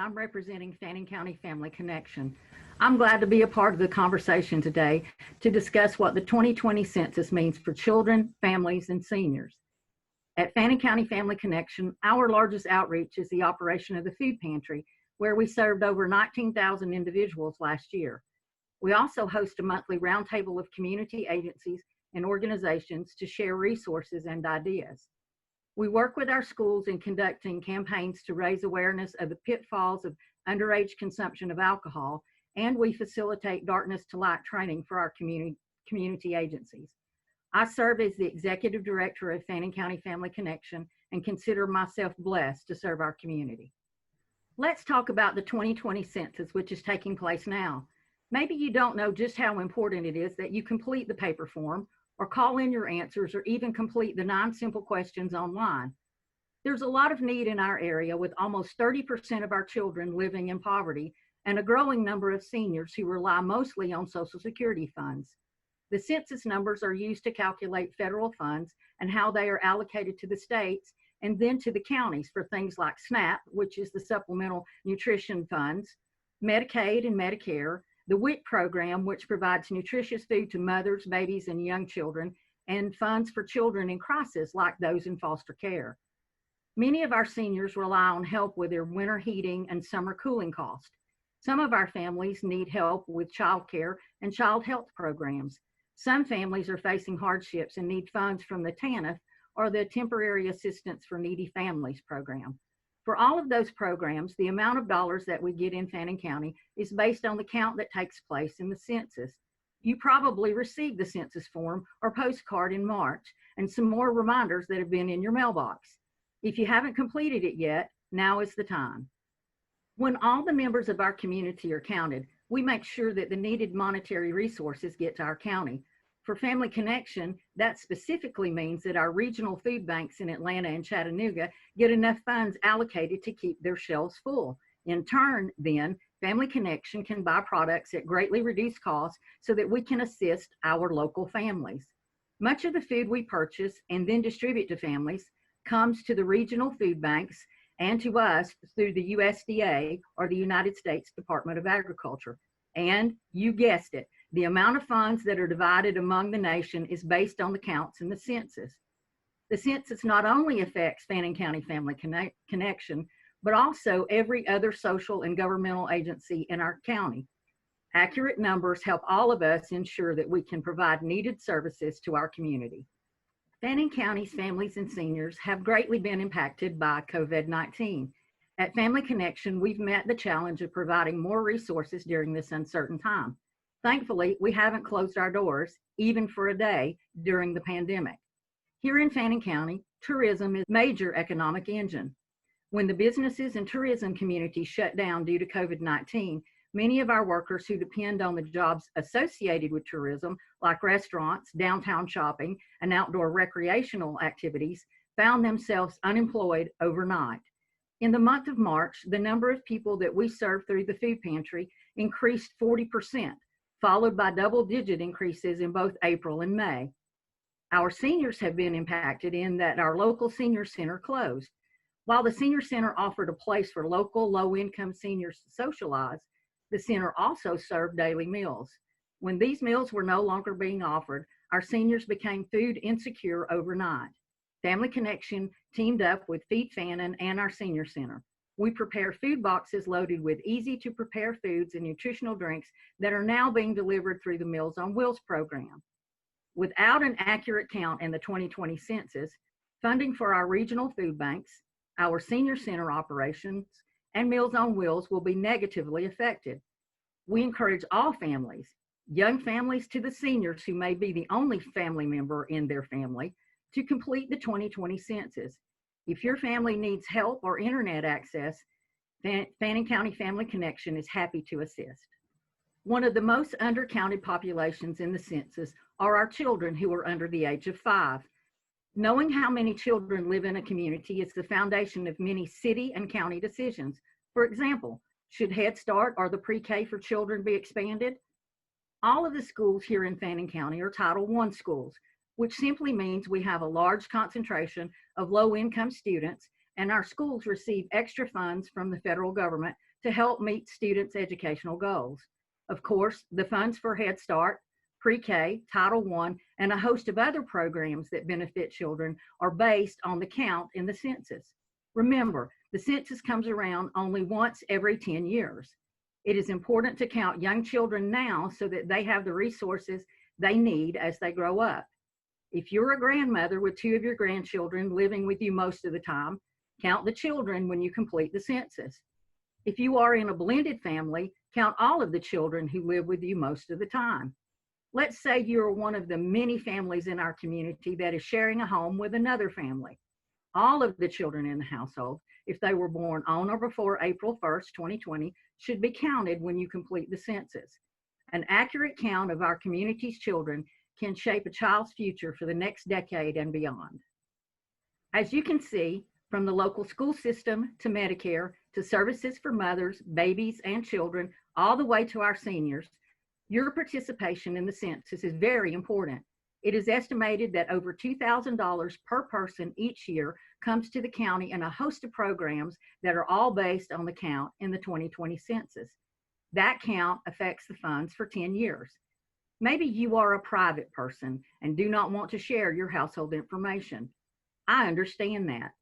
I'm representing Fannin County Family Connection. I'm glad to be a part of the conversation today to discuss what the 2020 census means for children, families, and seniors. At Fannin County Family Connection, our largest outreach is the operation of the food pantry, where we served over 19,000 individuals last year. We also host a monthly roundtable of community agencies and organizations to share resources and ideas. We work with our schools in conducting campaigns to raise awareness of the pitfalls of underage consumption of alcohol, and we facilitate darkness to light training for our community agencies. I serve as the Executive Director of Fannin County Family Connection and consider myself blessed to serve our community. Let's talk about the 2020 census, which is taking place now. Maybe you don't know just how important it is that you complete the paper form or call in your answers or even complete the 9 simple questions online. There's a lot of need in our area, with almost 30% of our children living in poverty and a growing number of seniors who rely mostly on Social Security funds. The census numbers are used to calculate federal funds and how they are allocated to the states and then to the counties for things like SNAP, which is the Supplemental Nutrition Funds, Medicaid and Medicare, the WIC program, which provides nutritious food to mothers, babies, and young children, and funds for children in crisis like those in foster care. Many of our seniors rely on help with their winter heating and summer cooling costs. Some of our families need help with childcare and child health programs. Some families are facing hardships and need funds from the TANF, or the Temporary Assistance for Needy Families program. For all of those programs, the amount of dollars that we get in Fannin County is based on the count that takes place in the census. You probably received the census form or postcard in March, and some more reminders that have been in your mailbox. If you haven't completed it yet, now is the time. When all the members of our community are counted, we make sure that the needed monetary resources get to our county. For Family Connection, that specifically means that our regional food banks in Atlanta and Chattanooga get enough funds allocated to keep their shelves full. In turn, then, Family Connection can buy products at greatly reduced costs so that we can assist our local families. Much of the food we purchase and then distribute to families comes to the regional food banks and to us through the USDA, or the United States Department of Agriculture. And you guessed it, the amount of funds that are divided among the nation is based on the counts in the census. The census not only affects Fannin County Family Connection, but also every other social and governmental agency in our county. Accurate numbers help all of us ensure that we can provide needed services to our community. Fannin County's families and seniors have greatly been impacted by COVID-19. At Family Connection, we've met the challenge of providing more resources during this uncertain time. Thankfully, we haven't closed our doors, even for a day, during the pandemic. Here in Fannin County, tourism is a major economic engine. When the businesses and tourism community shut down due to COVID-19, many of our workers who depend on the jobs associated with tourism, like restaurants, downtown shopping, and outdoor recreational activities, found themselves unemployed overnight. In the month of March, the number of people that we served through the food pantry increased 40%, followed by double-digit increases in both April and May. Our seniors have been impacted in that our local senior center closed. While the senior center offered a place for local low-income seniors to socialize, the center also served daily meals. When these meals were no longer being offered, our seniors became food insecure overnight. Family Connection teamed up with Feed Fannin and our senior center. We prepare food boxes loaded with easy-to-prepare foods and nutritional drinks that are now being delivered through the Meals on Wheels program. Without an accurate count in the 2020 census, funding for our regional food banks, our senior center operations, and Meals on Wheels will be negatively affected. We encourage all families, young families to the seniors who may be the only family member in their family, to complete the 2020 census. If your family needs help or internet access, Fannin County Family Connection is happy to assist. One of the most undercounted populations in the census are our children who are under the age of 5. Knowing how many children live in a community is the foundation of many city and county decisions. For example, should Head Start or the pre-K for children be expanded? All of the schools here in Fannin County are Title I schools, which simply means we have a large concentration of low-income students, and our schools receive extra funds from the federal government to help meet students' educational goals. Of course, the funds for Head Start, Pre-K, Title I, and a host of other programs that benefit children are based on the count in the census. Remember, the census comes around only once every 10 years. It is important to count young children now so that they have the resources they need as they grow up. If you're a grandmother with 2 of your grandchildren living with you most of the time, count the children when you complete the census. If you are in a blended family, count all of the children who live with you most of the time. Let's say you're one of the many families in our community that is sharing a home with another family. All of the children in the household, if they were born on or before April 1st, 2020, should be counted when you complete the census. An accurate count of our community's children can shape a child's future for the next decade and beyond. As you can see, from the local school system to Medicare to services for mothers, babies, and children, all the way to our seniors, your participation in the census is very important. It is estimated that over $2,000 per person each year comes to the county in a host of programs that are all based on the count in the 2020 census. That count affects the funds for 10 years. Maybe you are a private person and do not want to share your household information. I understand that.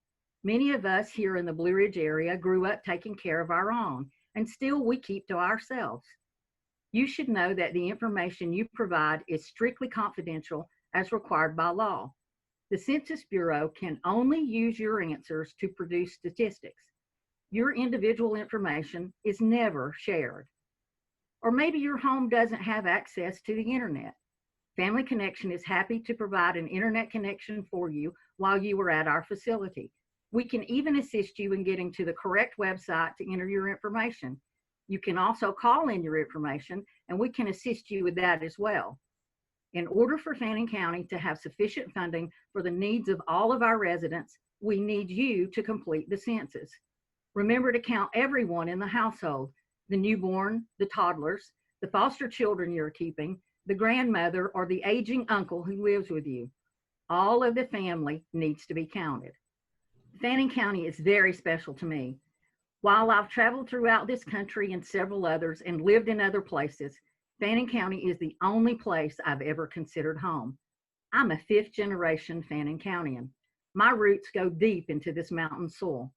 Many of us here in the Blue Ridge area grew up taking care of our own, and still we keep to ourselves. You should know that the information you provide is strictly confidential as required by law. The Census Bureau can only use your answers to produce statistics. Your individual information is never shared. Or maybe your home doesn't have access to the internet. Family Connection is happy to provide an internet connection for you while you are at our facility. We can even assist you in getting to the correct website to enter your information. You can also call in your information and we can assist you with that as well. In order for Fannin County to have sufficient funding for the needs of all of our residents, we need you to complete the census. Remember to count everyone in the household, the newborn, the toddlers, the foster children you're keeping, the grandmother, or the aging uncle who lives with you. All of the family needs to be counted. Fannin County is very special to me. While I've traveled throughout this country and several others and lived in other places, Fannin County is the only place I've ever considered home. I'm a 5th generation Fannin Countian. My roots go deep into this mountain soil.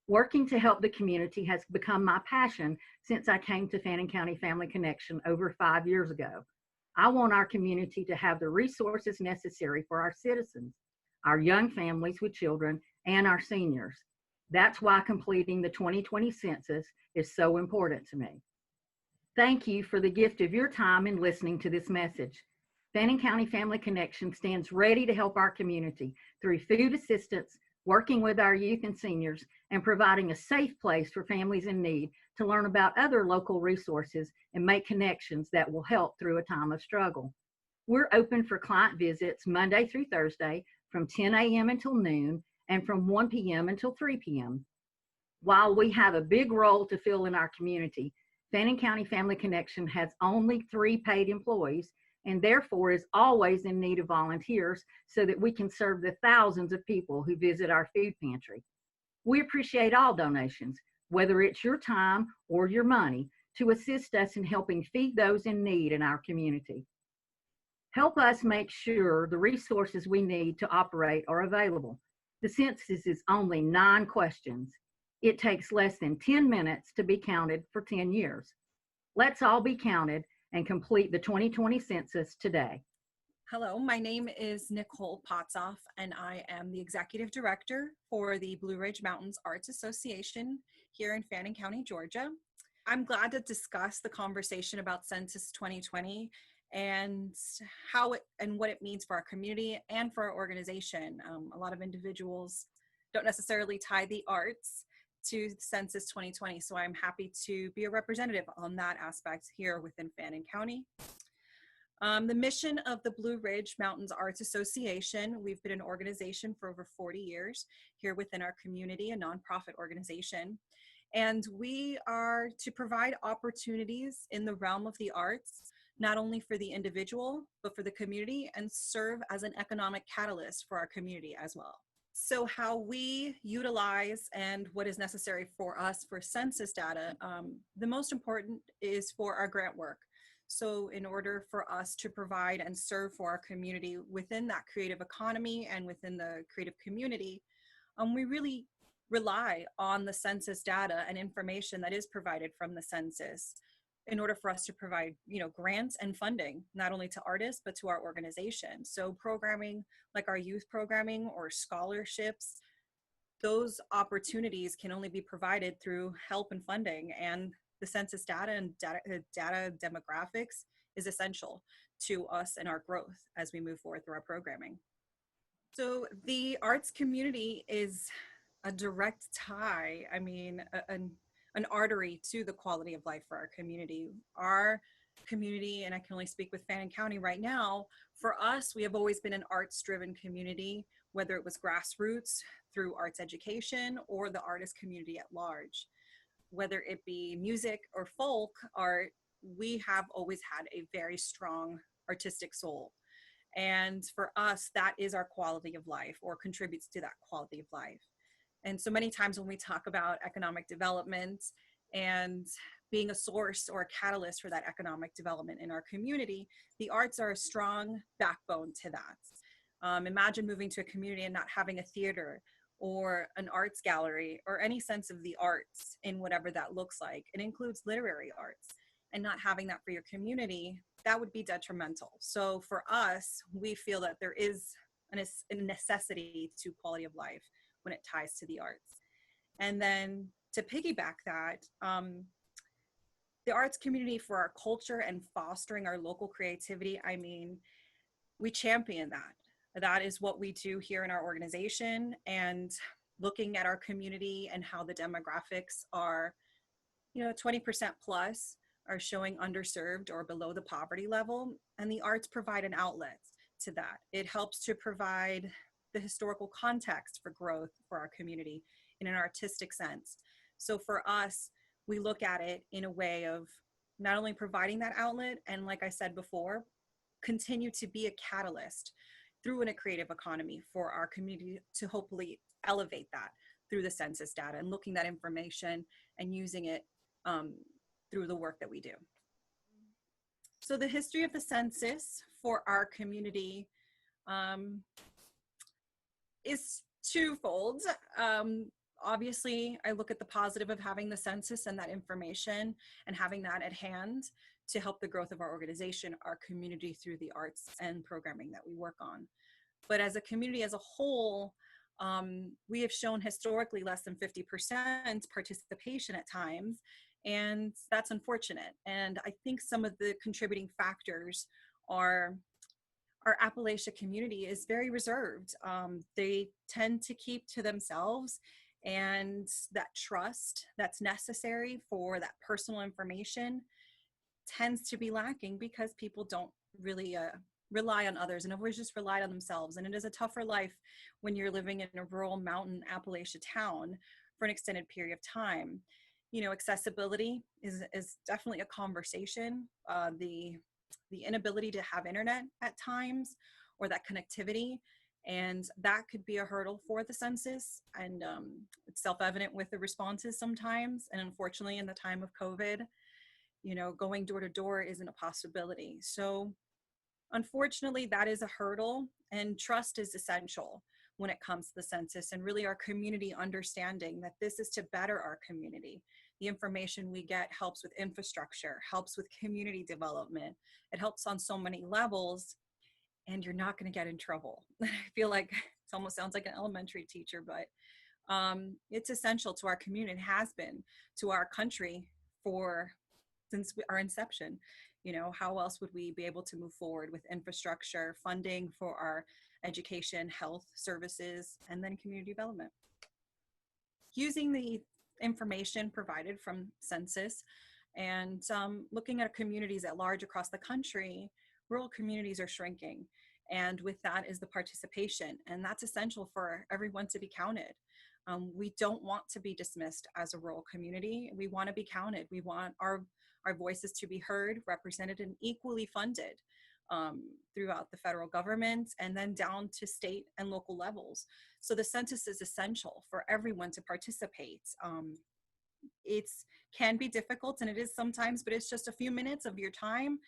Working to help the community has become my passion since I came to Fannin County Family Connection over 5 years ago. I want our community to have the resources necessary for our citizens, our young families with children, and our seniors. That's why completing the 2020 census is so important to me. Thank you for the gift of your time in listening to this message. Fannin County Family Connection stands ready to help our community through food assistance, working with our youth and seniors, and providing a safe place for families in need to learn about other local resources and make connections that will help through a time of struggle. We're open for client visits Monday through Thursday from 10 a.m. until noon and from 1 p.m. until 3 p.m. While we have a big role to fill in our community, Fannin County Family Connection has only 3 paid employees and therefore is always in need of volunteers so that we can serve the thousands of people who visit our food pantry. We appreciate all donations, whether it's your time or your money, to assist us in helping feed those in need in our community. Help us make sure the resources we need to operate are available. The census is only 9 questions. It takes less than 10 minutes to be counted for 10 years. Let's all be counted and complete the 2020 census today. Hello, my name is Nicole Potzoff, and I am the Executive Director for the Blue Ridge Mountains Arts Association here in Fannin County, Georgia. I'm glad to discuss the conversation about Census 2020 and how it and what it means for our community and for our organization. A lot of individuals don't necessarily tie the arts to Census 2020, so I'm happy to be a representative on that aspect here within Fannin County. The mission of the Blue Ridge Mountains Arts Association, we've been an organization for over 40 years here within our community, a nonprofit organization. And we are to provide opportunities in the realm of the arts, not only for the individual, but for the community, and serve as an economic catalyst for our community as well. So how we utilize and what is necessary for us for census data, the most important is for our grant work. So in order for us to provide and serve for our community within that creative economy and within the creative community, we really rely on the census data and information that is provided from the census in order for us to provide, grants and funding, not only to artists, but to our organization. So programming like our youth programming or scholarships, those opportunities can only be provided through help and funding. And the census data and data demographics is essential to us and our growth as we move forward through our programming. So the arts community is a direct tie, an artery to the quality of life for our community. Our community, and I can only speak with Fannin County right now, for us, we have always been an arts-driven community, whether it was grassroots through arts education or the artist community at large. Whether it be music or folk art, we have always had a very strong artistic soul. And for us, that is our quality of life, or contributes to that quality of life. And so many times when we talk about economic development and being a source or a catalyst for that economic development in our community, the arts are a strong backbone to that. Imagine moving to a community and not having a theater or an arts gallery or any sense of the arts in whatever that looks like. It includes literary arts, and not having that for your community, that would be detrimental. So for us, we feel that there is a necessity to quality of life when it ties to the arts. And then to piggyback that, the arts community for our culture and fostering our local creativity, we champion that. That is what we do here in our organization, and looking at our community and how the demographics are, 20% plus are showing underserved or below the poverty level, and the arts provide an outlet to that. It helps to provide the historical context for growth for our community in an artistic sense. So for us, we look at it in a way of not only providing that outlet, and like I said before, continue to be a catalyst through in a creative economy for our community to hopefully elevate that through the census data and looking that information and using it through the work that we do. So the history of the census for our community is twofold. Obviously, I look at the positive of having the census and that information and having that at hand to help the growth of our organization, our community, through the arts and programming that we work on. But as a community as a whole, we have shown historically less than 50% participation at times, and that's unfortunate. And I think some of the contributing factors are our Appalachia community is very reserved. They tend to keep to themselves, and that trust that's necessary for that personal information tends to be lacking because people don't really rely on others and have always just relied on themselves. And it is a tougher life when you're living in a rural mountain Appalachia town for an extended period of time. Accessibility is definitely a conversation. The inability to have internet at times, or that connectivity, and that could be a hurdle for the census. And it's self-evident with the responses sometimes. And unfortunately, in the time of COVID, going door to door isn't a possibility. So unfortunately, that is a hurdle, and trust is essential when it comes to the census, and really our community understanding that this is to better our community. The information we get helps with infrastructure, helps with community development. It helps on so many levels, and you're not going to get in trouble. I feel like it almost sounds like an elementary teacher, but it's essential to our community. It has been to our country since our inception. How else would we be able to move forward with infrastructure, funding for our education, health services, and then community development? Using the information provided from Census and looking at communities at large across the country, rural communities are shrinking. And with that is the participation. And that's essential for everyone to be counted. We don't want to be dismissed as a rural community. We want to be counted. We want our voices to be heard, represented, and equally funded. throughout the federal government and then down to state and local levels. So the census is essential for everyone to participate. It can be difficult, and it is sometimes, but it's just a few minutes of your time,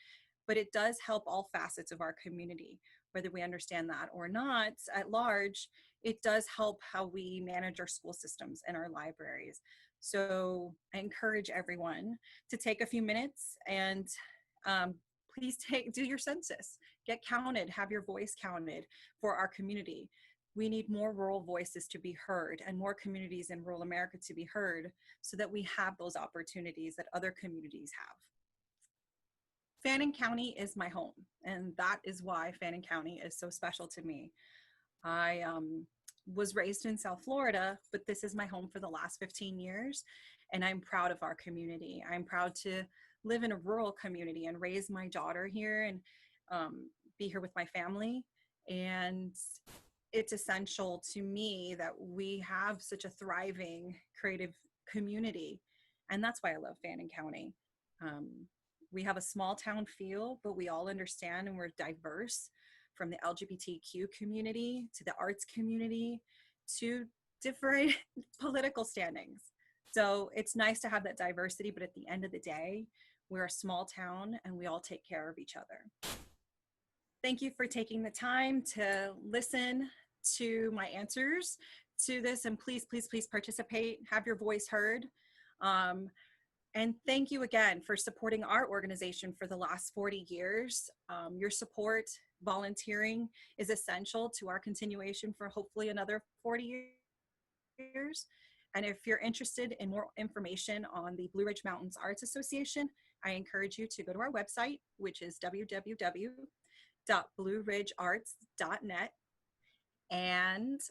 but it does help all facets of our community, whether we understand that or not at large. It does help how we manage our school systems and our libraries. So I encourage everyone to take a few minutes and please do your census, get counted, have your voice counted for our community. We need more rural voices to be heard and more communities in rural America to be heard so that we have those opportunities that other communities have. Fannin County is my home, and that is why Fannin County is so special to me. I was raised in South Florida, but this is my home for the last 15 years, and I'm proud of our community. I'm proud to live in a rural community and raise my daughter here and be here with my family. And it's essential to me that we have such a thriving, creative community, and that's why I love Fannin County. We have a small town feel, but we all understand and we're diverse, from the LGBTQ community to the arts community to different political standings. So it's nice to have that diversity, but at the end of the day, we're a small town and we all take care of each other. Thank you for taking the time to listen to my answers to this, and please, please, please participate, have your voice heard. And thank you again for supporting our organization for the last 40 years. Your support, volunteering is essential to our continuation for hopefully another 40 years. And if you're interested in more information on the Blue Ridge Mountains Arts Association, I encourage you to go to our website, which is www.blueridgearts.net.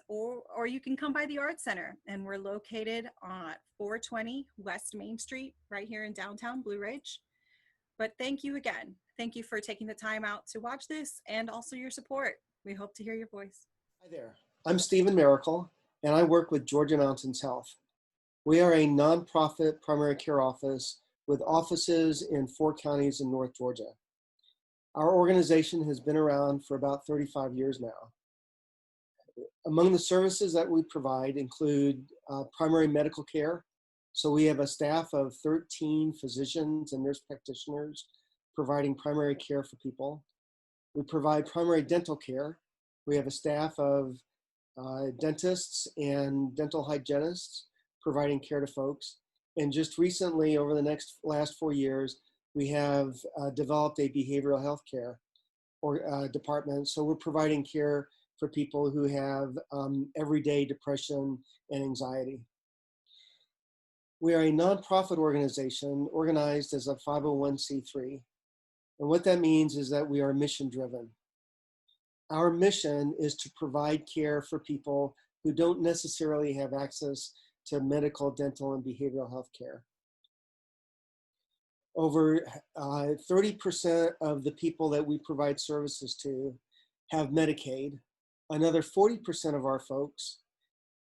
Or you can come by the Art Center, and we're located on 420 West Main Street, right here in downtown Blue Ridge. But thank you again. Thank you for taking the time out to watch this, and also your support. We hope to hear your voice. Hi there. I'm Stephen Miracle, and I work with Georgia Mountains Health. We are a nonprofit primary care office with offices in 4 counties in North Georgia. Our organization has been around for about 35 years now. Among the services that we provide include primary medical care. So we have a staff of 13 physicians and nurse practitioners providing primary care for people. We provide primary dental care. We have a staff of dentists and dental hygienists providing care to folks. And just recently, over the last 4 years, we have developed a behavioral health care department. So we're providing care for people who have everyday depression and anxiety. We are a nonprofit organization organized as a 501c3. And what that means is that we are mission driven. Our mission is to provide care for people who don't necessarily have access to medical, dental, and behavioral health care. Over 30% of the people that we provide services to have Medicaid. Another 40% of our folks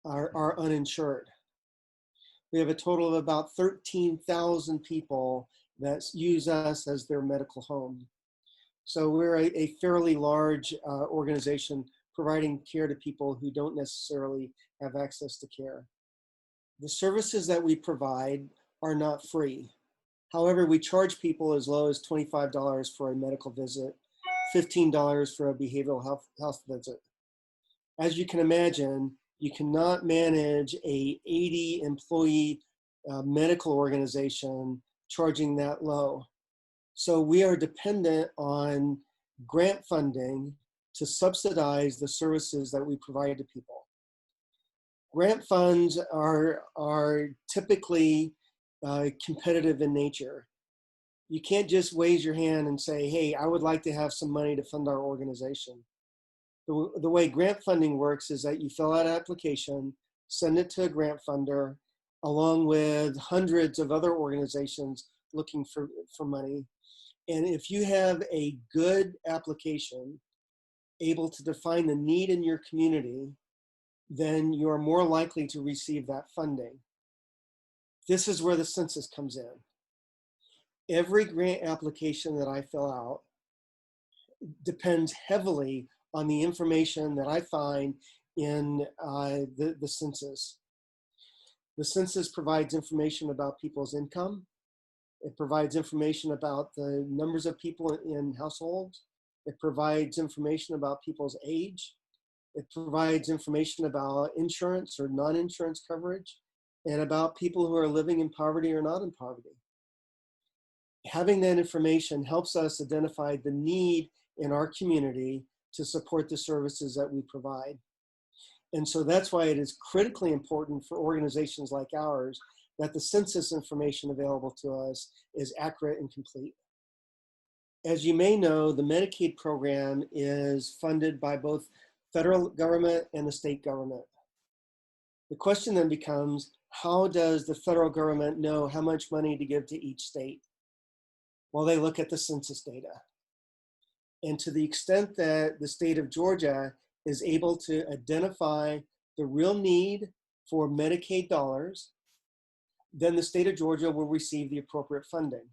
are uninsured. We have a total of about 13,000 people that use us as their medical home. So we're a fairly large organization providing care to people who don't necessarily have access to care. The services that we provide are not free. However, we charge people as low as $25 for a medical visit, $15 for a behavioral health visit. As you can imagine, you cannot manage a 80 employee medical organization charging that low. So we are dependent on grant funding to subsidize the services that we provide to people. Grant funds are typically competitive in nature. You can't just raise your hand and say, hey, I would like to have some money to fund our organization. The way grant funding works is that you fill out an application, send it to a grant funder, along with hundreds of other organizations looking for money. And if you have a good application, able to define the need in your community, then you're more likely to receive that funding. This is where the census comes in. Every grant application that I fill out, depends heavily on the information that I find in the census. The census provides information about people's income. It provides information about the numbers of people in households. It provides information about people's age. It provides information about insurance or non-insurance coverage, and about people who are living in poverty or not in poverty. Having that information helps us identify the need in our community to support the services that we provide. And so that's why it is critically important for organizations like ours that the census information available to us is accurate and complete. As you may know, the Medicaid program is funded by both federal government and the state government. The question then becomes, how does the federal government know how much money to give to each state? Well, they look at the census data. And to the extent that the state of Georgia is able to identify the real need for Medicaid dollars, then the state of Georgia will receive the appropriate funding.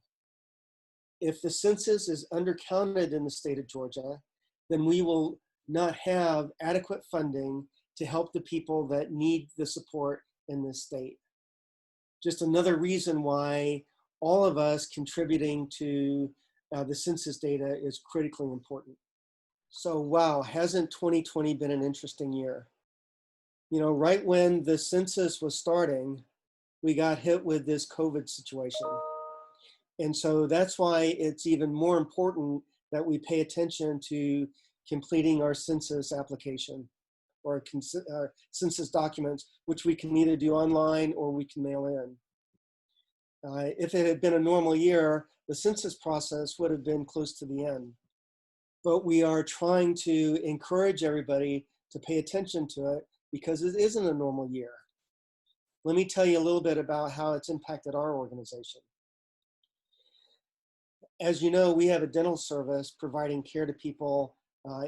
If the census is undercounted in the state of Georgia, then we will not have adequate funding to help the people that need the support in this state. Just another reason why all of us contributing to the census data is critically important. So wow, hasn't 2020 been an interesting year? You know, right when the census was starting, we got hit with this COVID situation. And so that's why it's even more important that we pay attention to completing our census application or our census documents, which we can either do online or we can mail in. If it had been a normal year, the census process would have been close to the end. But we are trying to encourage everybody to pay attention to it because it isn't a normal year. Let me tell you a little bit about how it's impacted our organization. As you know, we have a dental service providing care to people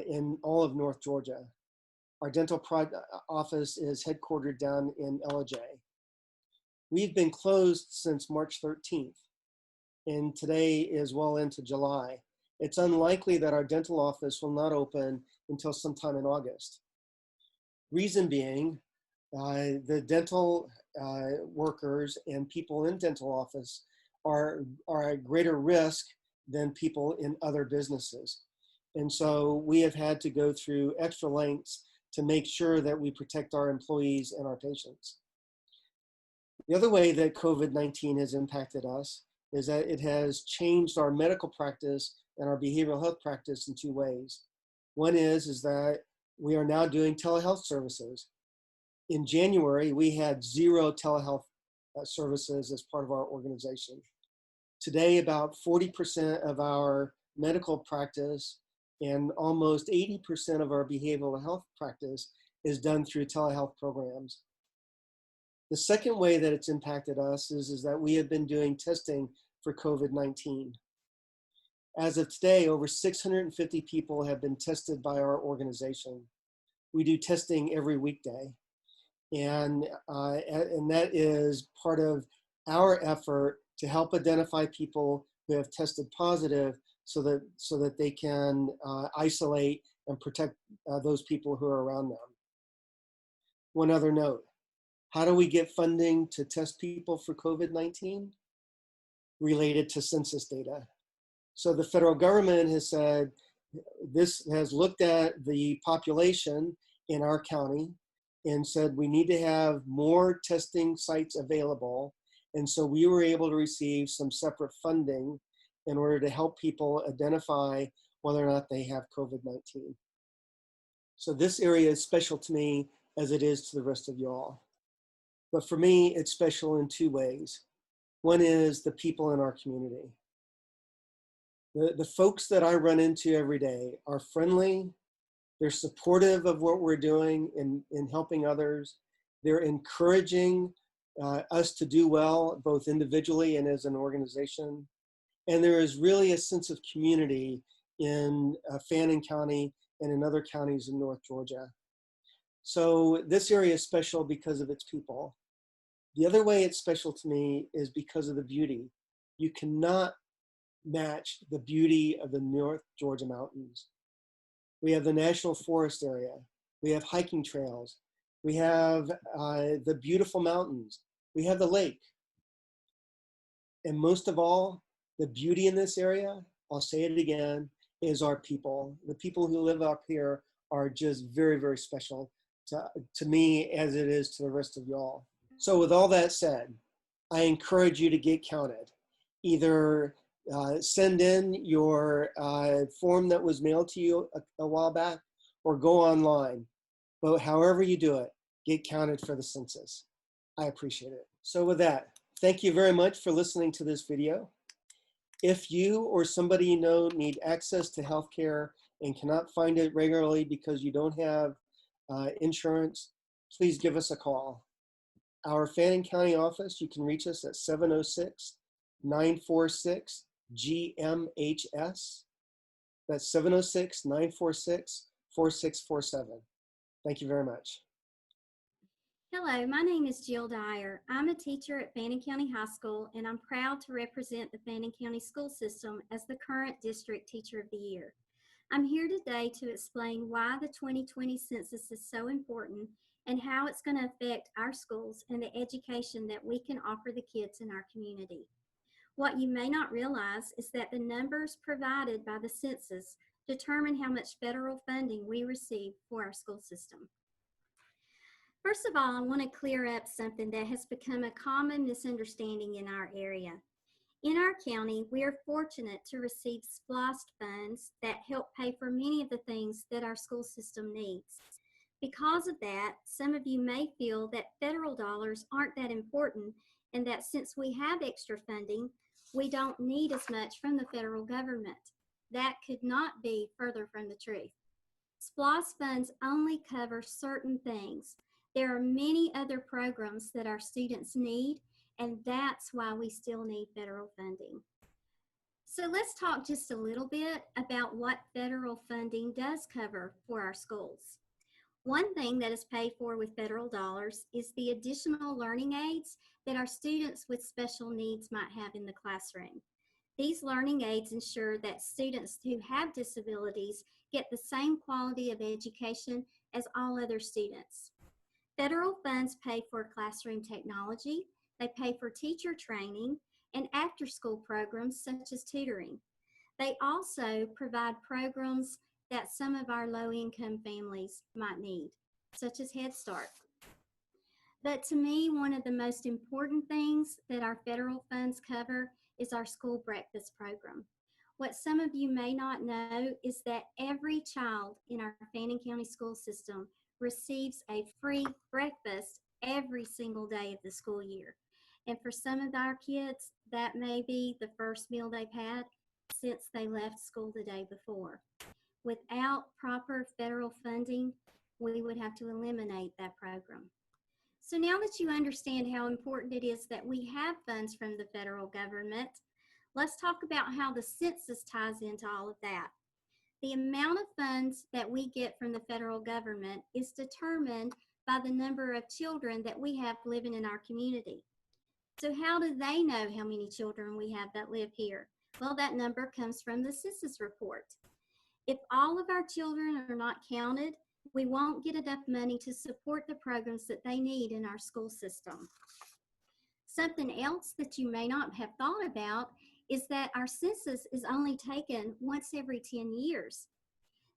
in all of North Georgia. Our dental office is headquartered down in LJ. We've been closed since March 13th, and today is well into July. It's unlikely that our dental office will not open until sometime in August. Reason being, the dental workers and people in dental office are at greater risk than people in other businesses. And so we have had to go through extra lengths to make sure that we protect our employees and our patients. The other way that COVID-19 has impacted us is that it has changed our medical practice and our behavioral health practice in two ways. One is that we are now doing telehealth services. In January, we had 0 telehealth services as part of our organization. Today, about 40% of our medical practice and almost 80% of our behavioral health practice is done through telehealth programs. The second way that it's impacted us is that we have been doing testing for COVID-19. As of today, over 650 people have been tested by our organization. We do testing every weekday. And that is part of our effort to help identify people who have tested positive so that they can isolate and protect those people who are around them. One other note, how do we get funding to test people for COVID-19? Related to census data. So the federal government has said, this has looked at the population in our county and said we need to have more testing sites available. And so we were able to receive some separate funding in order to help people identify whether or not they have COVID-19. So this area is special to me as it is to the rest of y'all. But for me, it's special in two ways. One is the people in our community. The folks that I run into every day are friendly. They're supportive of what we're doing in helping others. They're encouraging us to do well, both individually and as an organization. And there is really a sense of community in Fannin County and in other counties in North Georgia. So this area is special because of its people. The other way it's special to me is because of the beauty. You cannot match the beauty of the North Georgia mountains. We have the National Forest area. We have hiking trails. We have the beautiful mountains. We have the lake. And most of all, the beauty in this area, I'll say it again, is our people. The people who live up here are just very, very special to me as it is to the rest of y'all. So with all that said, I encourage you to get counted. Either send in your form that was mailed to you a while back, or go online. But however you do it, get counted for the census. I appreciate it. So with that, thank you very much for listening to this video. If you or somebody you know need access to healthcare and cannot find it regularly because you don't have insurance, please give us a call. Our Fannin County office, you can reach us at 706-946-GMHS. That's 706-946-4647. Thank you very much. Hello, my name is Jill Dyer. I'm a teacher at Fannin County High School, and I'm proud to represent the Fannin County School System as the current District Teacher of the Year. I'm here today to explain why the 2020 census is so important and how it's going to affect our schools and the education that we can offer the kids in our community. What you may not realize is that the numbers provided by the census determine how much federal funding we receive for our school system. First of all, I want to clear up something that has become a common misunderstanding in our area. In our county, we are fortunate to receive SPLOST funds that help pay for many of the things that our school system needs. Because of that, some of you may feel that federal dollars aren't that important and that since we have extra funding, we don't need as much from the federal government. That could not be further from the truth. SPLOST funds only cover certain things. There are many other programs that our students need, and that's why we still need federal funding. So let's talk just a little bit about what federal funding does cover for our schools. One thing that is paid for with federal dollars is the additional learning aids that our students with special needs might have in the classroom. These learning aids ensure that students who have disabilities get the same quality of education as all other students. Federal funds pay for classroom technology, they pay for teacher training, and after-school programs such as tutoring. They also provide programs that some of our low-income families might need, such as Head Start. But to me, one of the most important things that our federal funds cover is our school breakfast program. What some of you may not know is that every child in our Fannin County school system receives a free breakfast every single day of the school year. And for some of our kids, that may be the first meal they've had since they left school the day before. Without proper federal funding, we would have to eliminate that program. So now that you understand how important it is that we have funds from the federal government, let's talk about how the census ties into all of that. The amount of funds that we get from the federal government is determined by the number of children that we have living in our community. So how do they know how many children we have that live here? Well, that number comes from the census report. If all of our children are not counted, we won't get enough money to support the programs that they need in our school system. Something else that you may not have thought about is that our census is only taken once every 10 years.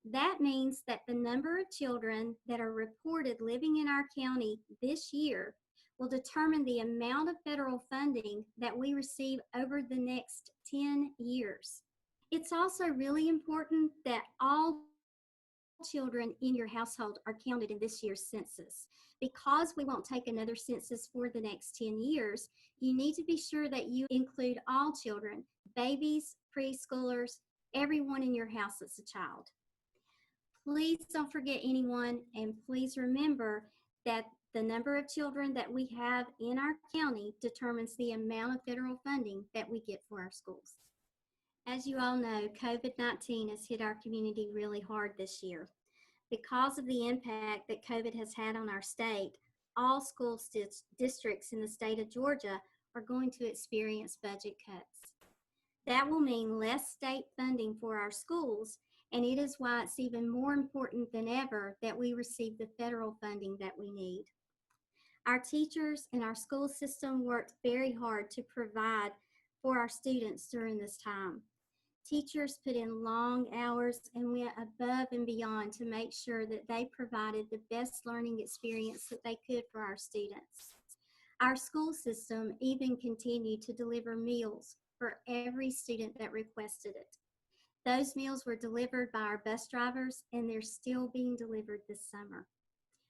That means that the number of children that are reported living in our county this year will determine the amount of federal funding that we receive over the next 10 years. It's also really important that all children in your household are counted in this year's census. Because we won't take another census for the next 10 years, you need to be sure that you include all children, babies, preschoolers, everyone in your house that's a child. Please don't forget anyone, and please remember that the number of children that we have in our county determines the amount of federal funding that we get for our schools. As you all know, COVID-19 has hit our community really hard this year. Because of the impact that COVID has had on our state, all school districts in the state of Georgia are going to experience budget cuts. That will mean less state funding for our schools, and it is why it's even more important than ever that we receive the federal funding that we need. Our teachers and our school system worked very hard to provide for our students during this time. Teachers put in long hours and went above and beyond to make sure that they provided the best learning experience that they could for our students. Our school system even continued to deliver meals for every student that requested it. Those meals were delivered by our bus drivers, and they're still being delivered this summer.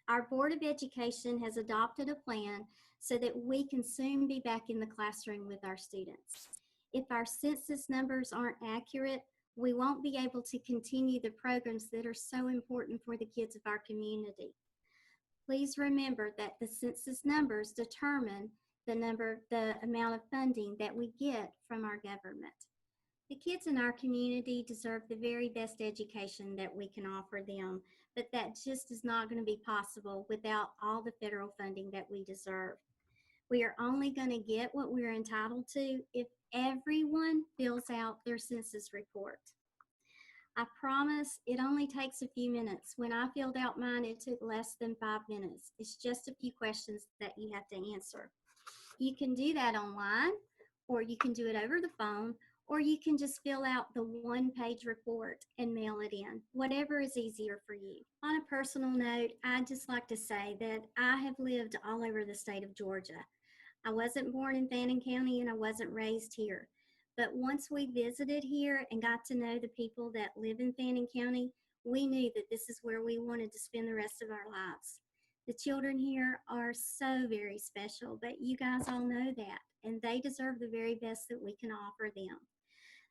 Our Board of Education has adopted a plan so that we can soon be back in the classroom with our students. If our census numbers aren't accurate, we won't be able to continue the programs that are so important for the kids of our community. Please remember that the census numbers determine the amount of funding that we get from our government. The kids in our community deserve the very best education that we can offer them, but that just is not going to be possible without all the federal funding that we deserve. We are only going to get what we're entitled to if everyone fills out their census report. I promise it only takes a few minutes. When I filled out mine, it took less than 5 minutes. It's just a few questions that you have to answer. You can do that online, or you can do it over the phone, or you can just fill out the one-page report and mail it in, whatever is easier for you. On a personal note, I'd just like to say that I have lived all over the state of Georgia. I wasn't born in Fannin County and I wasn't raised here. But once we visited here and got to know the people that live in Fannin County, we knew that this is where we wanted to spend the rest of our lives. The children here are so very special, but you guys all know that, and they deserve the very best that we can offer them.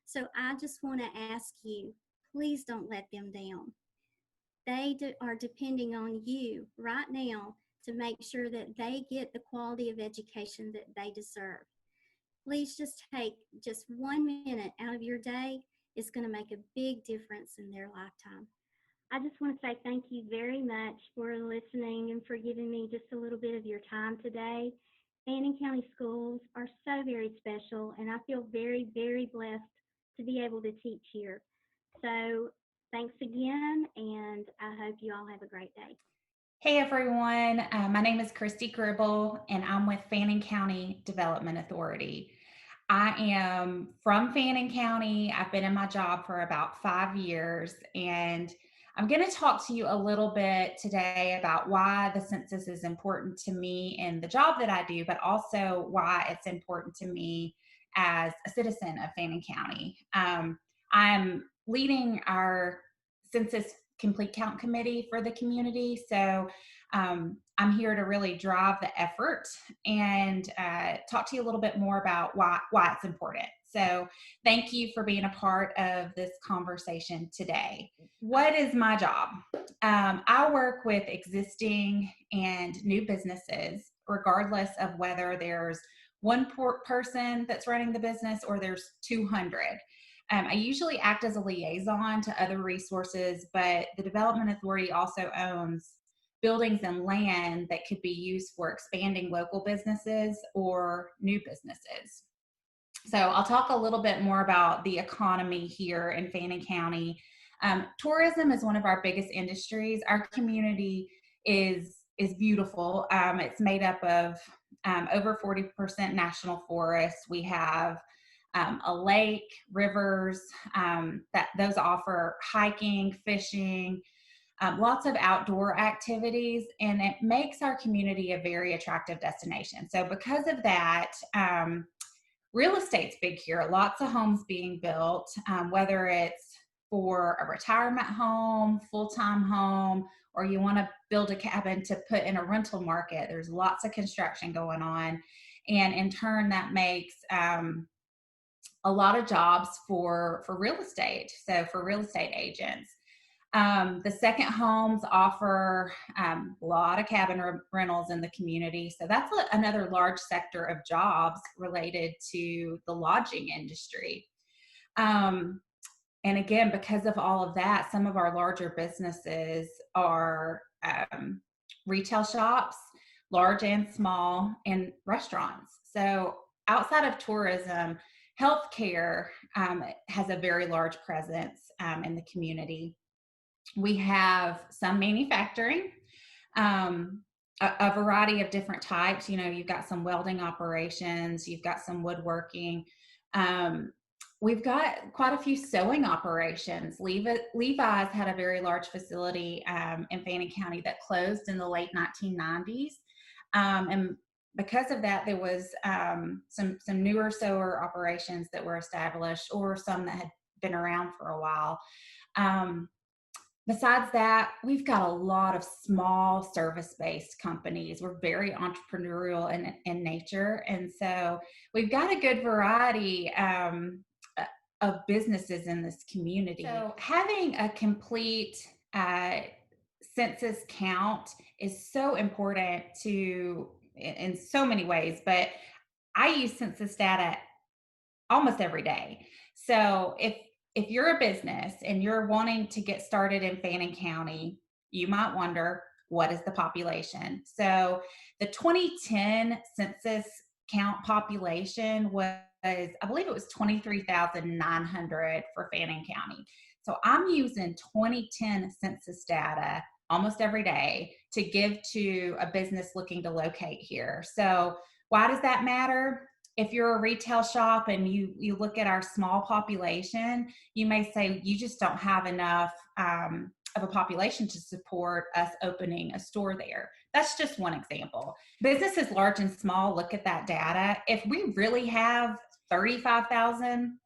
So I just want to ask you, please don't let them down. They are depending on you right now to make sure that they get the quality of education that they deserve. Please just take just 1 minute out of your day. It's going to make a big difference in their lifetime. I just want to say thank you very much for listening and for giving me just a little bit of your time today. Fannin County schools are so very special, and I feel very, very blessed to be able to teach here. So thanks again, and I hope you all have a great day. Hey everyone, my name is Christy Gribble and I'm with Fannin County Development Authority. I am from Fannin County. I've been in my job for about 5 years, and I'm going to talk to you a little bit today about why the census is important to me in the job that I do, but also why it's important to me as a citizen of Fannin County. I'm leading our Census Complete Count Committee for the community. So I'm here to really drive the effort and talk to you a little bit more about why it's important. So thank you for being a part of this conversation today. What is my job? I work with existing and new businesses, regardless of whether there's one person that's running the business or there's 200. I usually act as a liaison to other resources, but the Development Authority also owns buildings and land that could be used for expanding local businesses or new businesses. So I'll talk a little bit more about the economy here in Fannin County. Tourism is one of our biggest industries. Our community is beautiful. It's made up of over 40% national forest. We have a lake, rivers, those offer hiking, fishing, lots of outdoor activities, and it makes our community a very attractive destination. So because of that, real estate's big here. Lots of homes being built, whether it's for a retirement home, full-time home, or you want to build a cabin to put in a rental market. There's lots of construction going on, and in turn that makes a lot of jobs for real estate, so for real estate agents. The second homes offer a lot of cabin rentals in the community, so that's another large sector of jobs related to the lodging industry. And again, because of all of that, some of our larger businesses are retail shops, large and small, and restaurants. So outside of tourism, Healthcare has a very large presence in the community. We have some manufacturing, a variety of different types. You've got some welding operations, you've got some woodworking. We've got quite a few sewing operations. Levi's had a very large facility in Fannin County that closed in the late 1990s. And because of that, there was some newer sewer operations that were established, or some that had been around for a while. Besides that, we've got a lot of small service-based companies. We're very entrepreneurial in nature. And so we've got a good variety of businesses in this community. So having a complete census count is so important in so many ways, but I use census data almost every day. So if you're a business and you're wanting to get started in Fannin County, you might wonder, what is the population? So the 2010 census count population was, I believe it was 23,900 for Fannin County. So I'm using 2010 census data almost every day to give to a business looking to locate here. So why does that matter? If you're a retail shop and you look at our small population, you may say you just don't have enough of a population to support us opening a store there. That's just one example. Businesses large and small look at that data. If we really have 35,000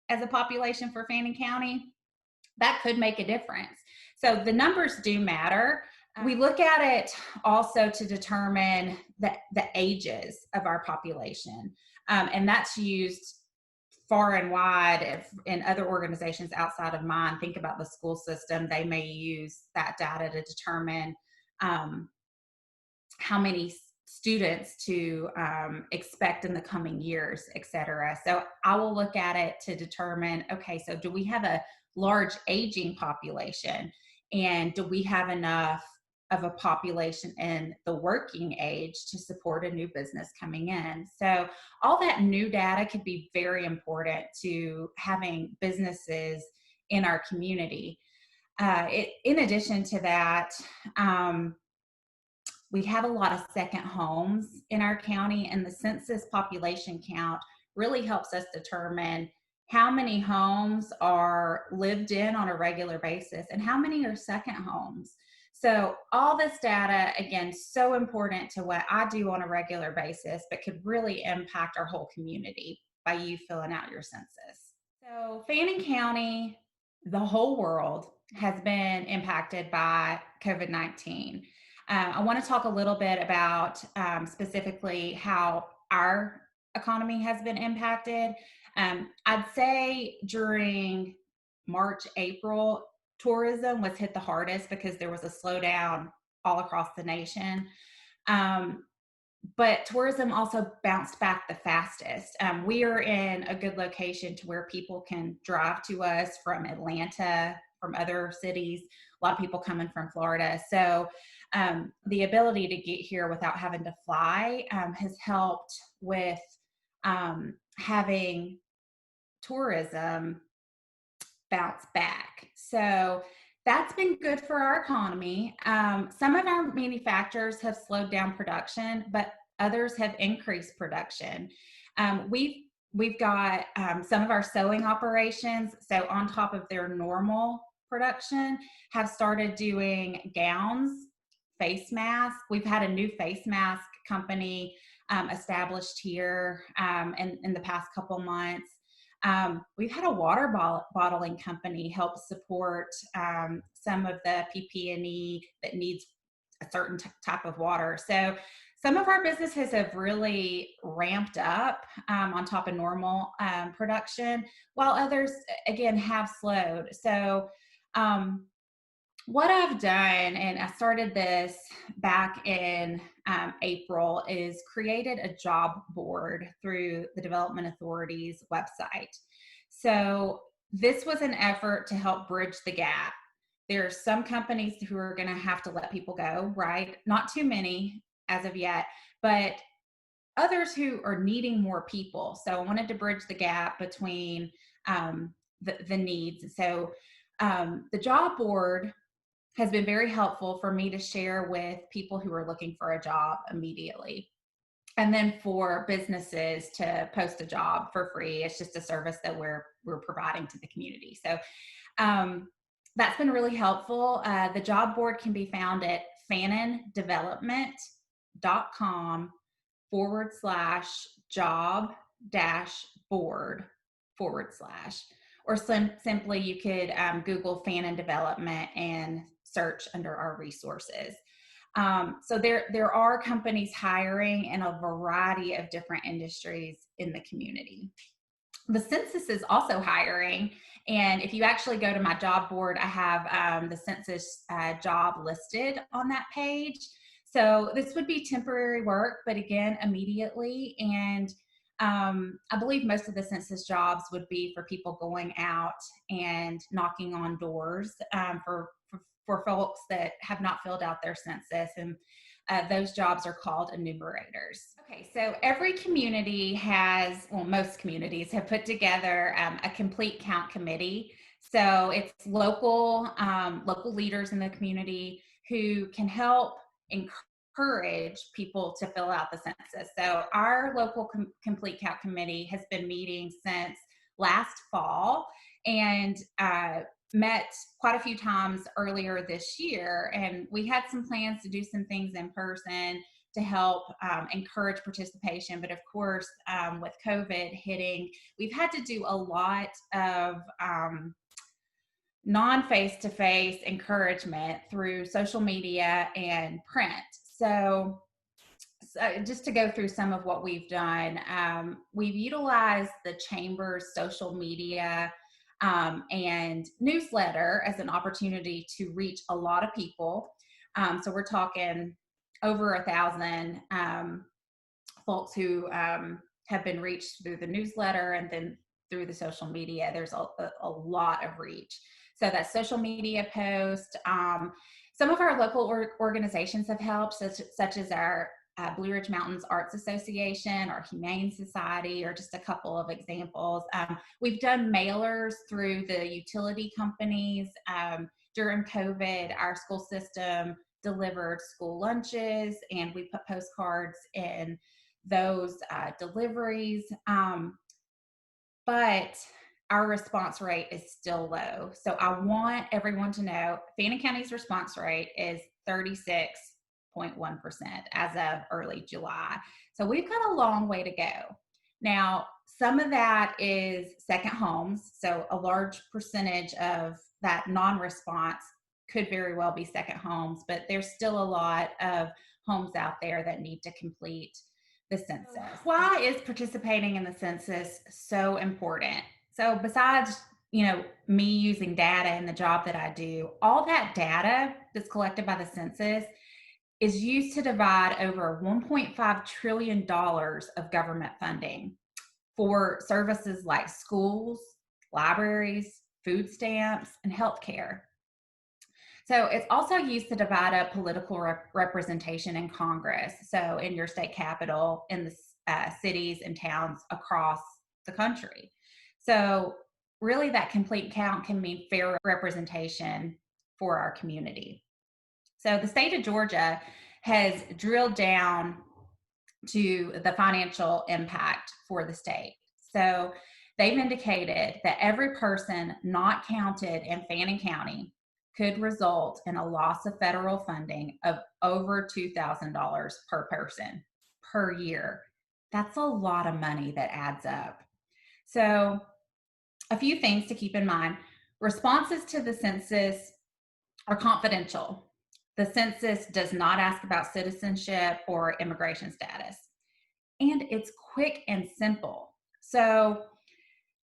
as a population for Fannin County, that could make a difference. So the numbers do matter. We look at it also to determine the ages of our population. And that's used far and wide in other organizations outside of mine. Think about the school system. They may use that data to determine how many students to expect in the coming years, et cetera. So I will look at it to determine, okay, so do we have a large aging population? And do we have enough of a population in the working age to support a new business coming in? So all that new data could be very important to having businesses in our community. In addition to that, we have a lot of second homes in our county, and the census population count really helps us determine how many homes are lived in on a regular basis and how many are second homes. So all this data, again, so important to what I do on a regular basis, but could really impact our whole community by you filling out your census. So Fannin County, the whole world, has been impacted by COVID-19. I want to talk a little bit about specifically how our economy has been impacted. I'd say during March, April, tourism was hit the hardest because there was a slowdown all across the nation. But tourism also bounced back the fastest. We are in a good location to where people can drive to us from Atlanta, from other cities, a lot of people coming from Florida. So the ability to get here without having to fly has helped with having tourism bounce back. So that's been good for our economy. Some of our manufacturers have slowed down production, but others have increased production. We've got some of our sewing operations, so on top of their normal production, have started doing gowns, face masks. We've had a new face mask company established here in the past couple months. We've had a water bottling company help support some of the PP&E that needs a certain type of water. So some of our businesses have really ramped up on top of normal production, while others, again, have slowed. So what I've done, and I started this back in April, is created a job board through the Development Authority's website. So this was an effort to help bridge the gap. There are some companies who are going to have to let people go, right? Not too many as of yet, but others who are needing more people. So I wanted to bridge the gap between the needs. So the job board has been very helpful for me to share with people who are looking for a job immediately. And then for businesses to post a job for free. It's just a service that we're providing to the community. So that's been really helpful. The job board can be found at fannindevelopment.com/job-board/ or simply you could Google Fannin Development and search under our resources. So there are companies hiring in a variety of different industries in the community. The Census is also hiring, and if you actually go to my job board, I have the Census job listed on that page. So this would be temporary work, but again, immediately. And I believe most of the Census jobs would be for people going out and knocking on doors for folks that have not filled out their census, and those jobs are called enumerators. Okay, so every community has, well, most communities have put together a complete count committee. So it's local leaders in the community who can help encourage people to fill out the census. So our local complete count committee has been meeting since last fall, and met quite a few times earlier this year, and we had some plans to do some things in person to help encourage participation. But of course, with COVID hitting, we've had to do a lot of non-face-to-face encouragement through social media and print. So just to go through some of what we've done, we've utilized the Chamber's social media and newsletter as an opportunity to reach a lot of people. So we're talking over 1,000 folks who have been reached through the newsletter, and then through the social media. There's a lot of reach. So that social media post, some of our local organizations have helped, such as our Blue Ridge Mountains Arts Association or Humane Society, or just a couple of examples. We've done mailers through the utility companies. During COVID, our school system delivered school lunches, and we put postcards in those deliveries. But our response rate is still low. So I want everyone to know Fannin County's response rate is 36.1% as of early July. So we've got a long way to go. Now, some of that is second homes. So a large percentage of that non-response could very well be second homes, but there's still a lot of homes out there that need to complete the census. Why is participating in the census so important? So besides, me using data in the job that I do, all that data that's collected by the census is used to divide over $1.5 trillion of government funding for services like schools, libraries, food stamps, and healthcare. So it's also used to divide up political representation in Congress, so in your state capital, in the cities and towns across the country. So really that complete count can mean fair representation for our community. So the state of Georgia has drilled down to the financial impact for the state. So they've indicated that every person not counted in Fannin County could result in a loss of federal funding of over $2,000 per person per year. That's a lot of money that adds up. So a few things to keep in mind. Responses to the census are confidential. The census does not ask about citizenship or immigration status. And it's quick and simple. So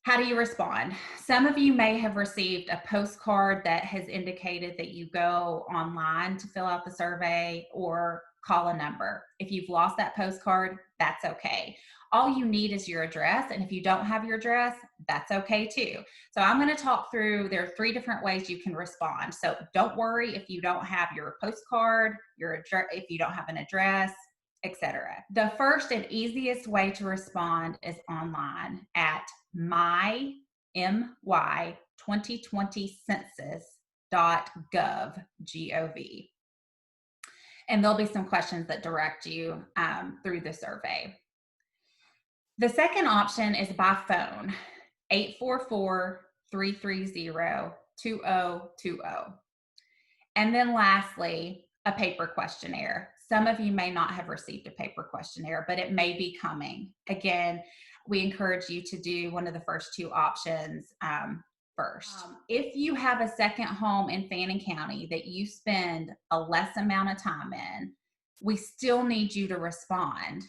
how do you respond? Some of you may have received a postcard that has indicated that you go online to fill out the survey or call a number. If you've lost that postcard, that's okay. All you need is your address, and if you don't have your address, that's okay too. So I'm going to talk through, there are 3 different ways you can respond. So don't worry if you don't have your postcard, your address, if you don't have an address. etc. The first and easiest way to respond is online at my2020census.gov, G-O-V. And there'll be some questions that direct you through the survey. The second option is by phone, 844-330-2020. And then lastly, a paper questionnaire. Some of you may not have received a paper questionnaire, but it may be coming. Again, we encourage you to do one of the first two options first. If you have a second home in Fannin County that you spend a less amount of time in, we still need you to respond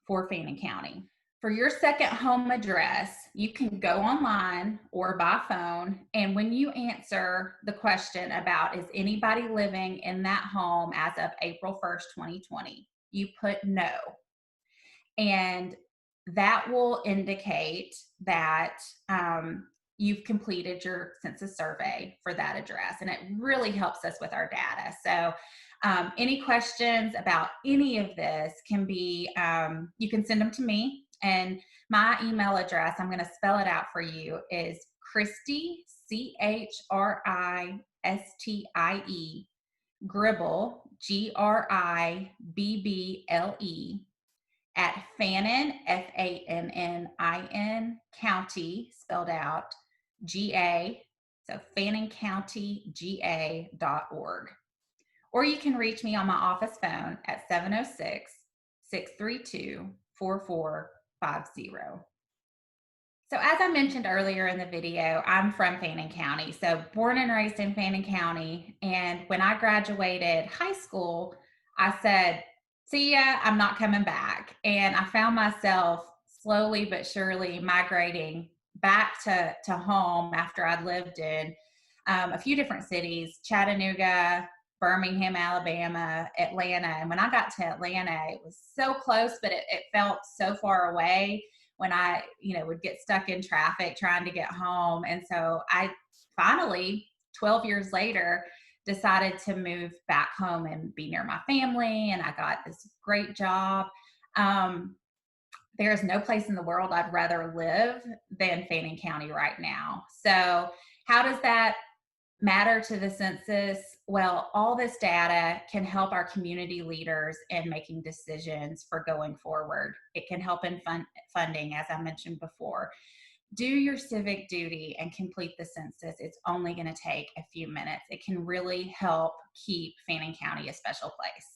for Fannin County. For your second home address, you can go online or by phone, and when you answer the question about is anybody living in that home as of April 1st, 2020, you put no. And that will indicate that you've completed your census survey for that address, and it really helps us with our data. So any questions about any of this can be, you can send them to me. And my email address, I'm going to spell it out for you, is Christie, C-H-R-I-S-T-I-E, Gribble, G-R-I-B-B-L-E, at Fannin, F-A-N-N-I-N, County, spelled out, G-A, so fannincountyga.org. Or you can reach me on my office phone at 706-632-4450. So as I mentioned earlier in the video, I'm from Fannin County, so born and raised in Fannin County. And when I graduated high school, I said, see ya, I'm not coming back. And I found myself slowly but surely migrating back to home after I'd lived in a few different cities, Chattanooga, Birmingham, Alabama, Atlanta. And when I got to Atlanta, it was so close, but it felt so far away when I, would get stuck in traffic trying to get home. And so I finally, 12 years later, decided to move back home and be near my family. And I got this great job. There is no place in the world I'd rather live than Fannin County right now. So how does that matter to the census? Well, all this data can help our community leaders in making decisions for going forward. It can help in funding, as I mentioned before. Do your civic duty and complete the census. It's only going to take a few minutes. It can really help keep Fannin County a special place.